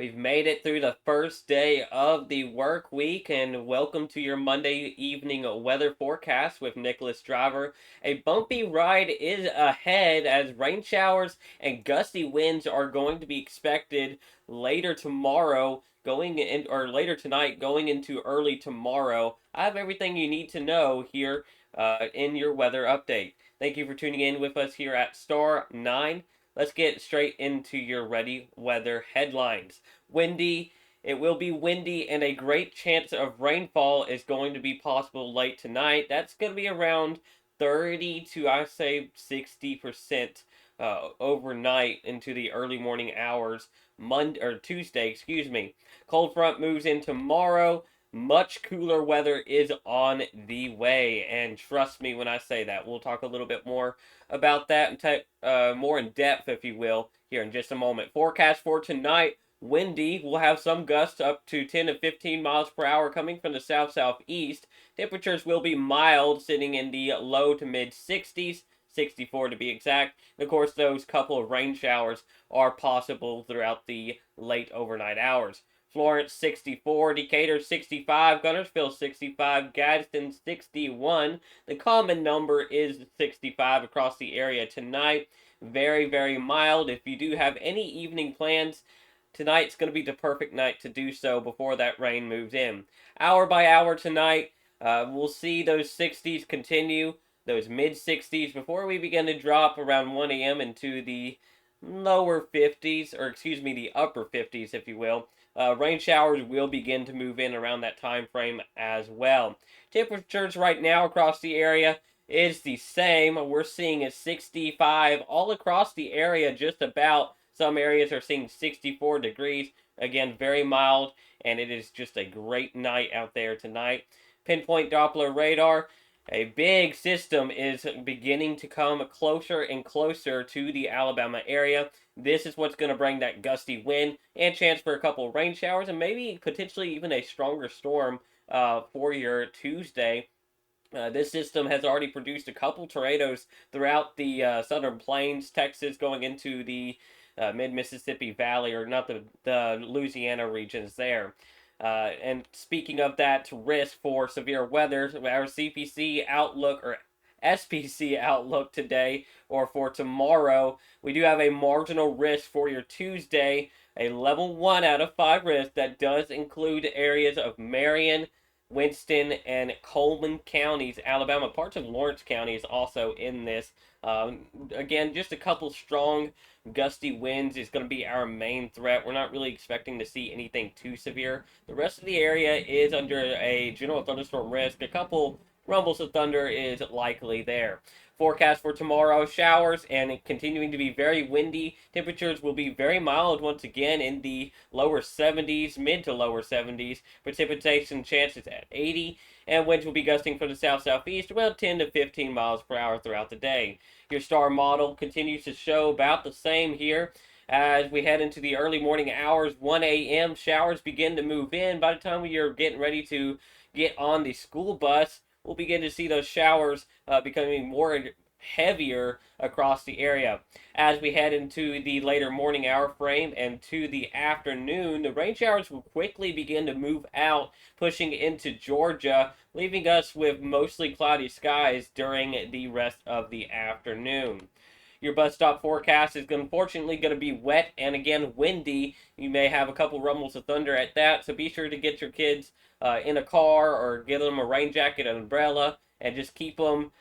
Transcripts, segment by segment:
We've made it through the first day of the work week, and welcome to your Monday evening weather forecast with Nicholas Driver. A bumpy ride is ahead as rain showers and gusty winds are going to be expected later tomorrow, going in or later tonight, going into early tomorrow. I have everything you need to know here in your weather update. Thank you for tuning in with us here at Star 9. Let's get straight into your ready weather headlines. Windy. It will be windy, and a great chance of rainfall is going to be possible late tonight. That's going to be around 30 to, I say, 60% overnight into the early morning hours. Monday or Tuesday, excuse me. Cold front moves in tomorrow. Much cooler weather is on the way, and trust me when I say that. We'll talk a little bit more about that and more in depth, if you will, here in just a moment. Forecast for tonight: windy. We'll have some gusts up to 10 to 15 miles per hour coming from the south-southeast. Temperatures will be mild, sitting in the low to mid 60s, 64 to be exact. And of course, those couple of rain showers are possible throughout the late overnight hours. Florence 64, Decatur 65, Guntersville 65, Gadsden 61. The common number is 65 across the area tonight. Very, very mild. If you do have any evening plans, tonight's going to be the perfect night to do so before that rain moves in. Hour by hour tonight, we'll see those 60s continue, those mid 60s, before we begin to drop around 1 a.m. into the lower 50s, or excuse me, the upper 50s, if you will. Rain showers will begin to move in around that time frame as well. Temperatures right now across the area is the same. We're seeing a 65 all across the area, just about. Some areas are seeing 64 degrees. Again, very mild, and it is just a great night out there tonight. Pinpoint Doppler radar. A big system is beginning to come closer and closer to the Alabama area. This is what's going to bring that gusty wind and chance for a couple of rain showers and maybe potentially even a stronger storm for your Tuesday. This system has already produced a couple tornadoes throughout the southern plains, Texas, going into the mid Mississippi Valley, or not the Louisiana regions there. And speaking of that risk for severe weather, our CPC outlook or SPC outlook today or for tomorrow, we do have a marginal risk for your Tuesday, a level 1 out of 5 risk that does include areas of Marion, Winston, and Coleman counties, Alabama. Parts of Lawrence County is also in this. Again, just a couple strong gusty winds is going to be our main threat. We're not really expecting to see anything too severe. The rest of the area is under a general thunderstorm risk. A couple rumbles of thunder is likely there. Forecast for tomorrow: showers and continuing to be very windy. Temperatures will be very mild once again in the lower 70s, mid to lower 70s. Precipitation chances at 80, and winds will be gusting from the south-southeast around 10 to 15 miles per hour throughout the day. Your star model continues to show about the same here. As we head into the early morning hours, 1 a.m., showers begin to move in. By the time you're getting ready to get on the school bus, we'll begin to see those showers becoming more heavier across the area. As we head into the later morning hour frame and to the afternoon, the rain showers will quickly begin to move out, pushing into Georgia, leaving us with mostly cloudy skies during the rest of the afternoon. Your bus stop forecast is unfortunately going to be wet and again windy. You may have a couple rumbles of thunder at that, so be sure to get your kids in a car or get them a rain jacket, an umbrella, and just keep them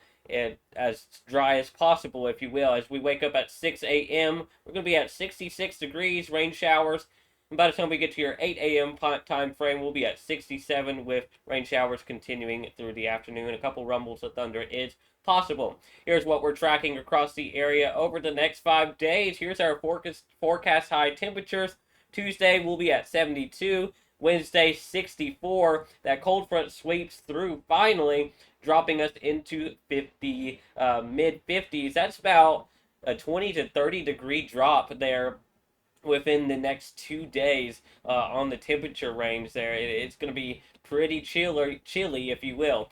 as dry as possible, if you will. As we wake up at 6 a.m., we're going to be at 66 degrees, rain showers. And by the time we get to your 8 a.m. time frame, we'll be at 67 with rain showers continuing through the afternoon. A couple rumbles of thunder is possible. Here's what we're tracking across the area over the next 5 days. Here's our forecast high temperatures. Tuesday, we'll be at 72. Wednesday, 64. That cold front sweeps through finally, dropping us into mid 50s. That's about a 20 to 30 degree drop there within the next 2 days on the temperature range there. It's going to be pretty chilly, if you will.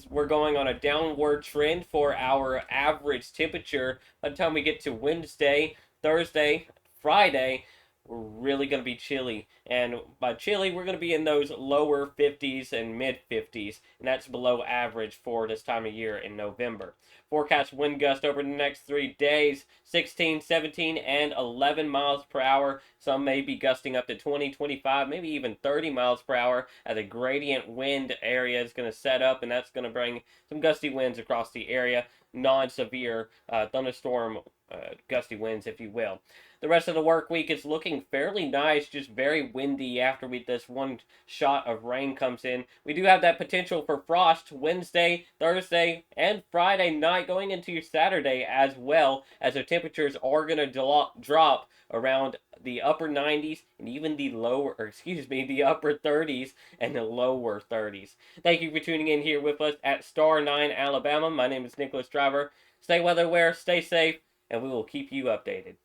We're going on a downward trend for our average temperature by the time we get to Wednesday, Thursday, Friday. we're really going to be chilly. And by chilly, we're going to be in those lower 50s and mid 50s, and that's below average for this time of year in November. Forecast wind gust over the next 3 days 16, 17, and 11 miles per hour. Some may be gusting up to 20, 25, maybe even 30 miles per hour as a gradient wind area is going to set up, and that's going to bring some gusty winds across the area. Non severe thunderstorm gusty winds, if you will. The rest of the work week is looking fairly nice, just very windy after this one shot of rain comes in. We do have that potential for frost Wednesday, Thursday, and Friday night going into your Saturday as well, as the temperatures are going to drop around the upper 90s and even the upper 30s and the lower 30s. Thank you for tuning in here with us at Star 9 Alabama. My name is Nicholas Driver. Stay weather aware, stay safe, and we will keep you updated.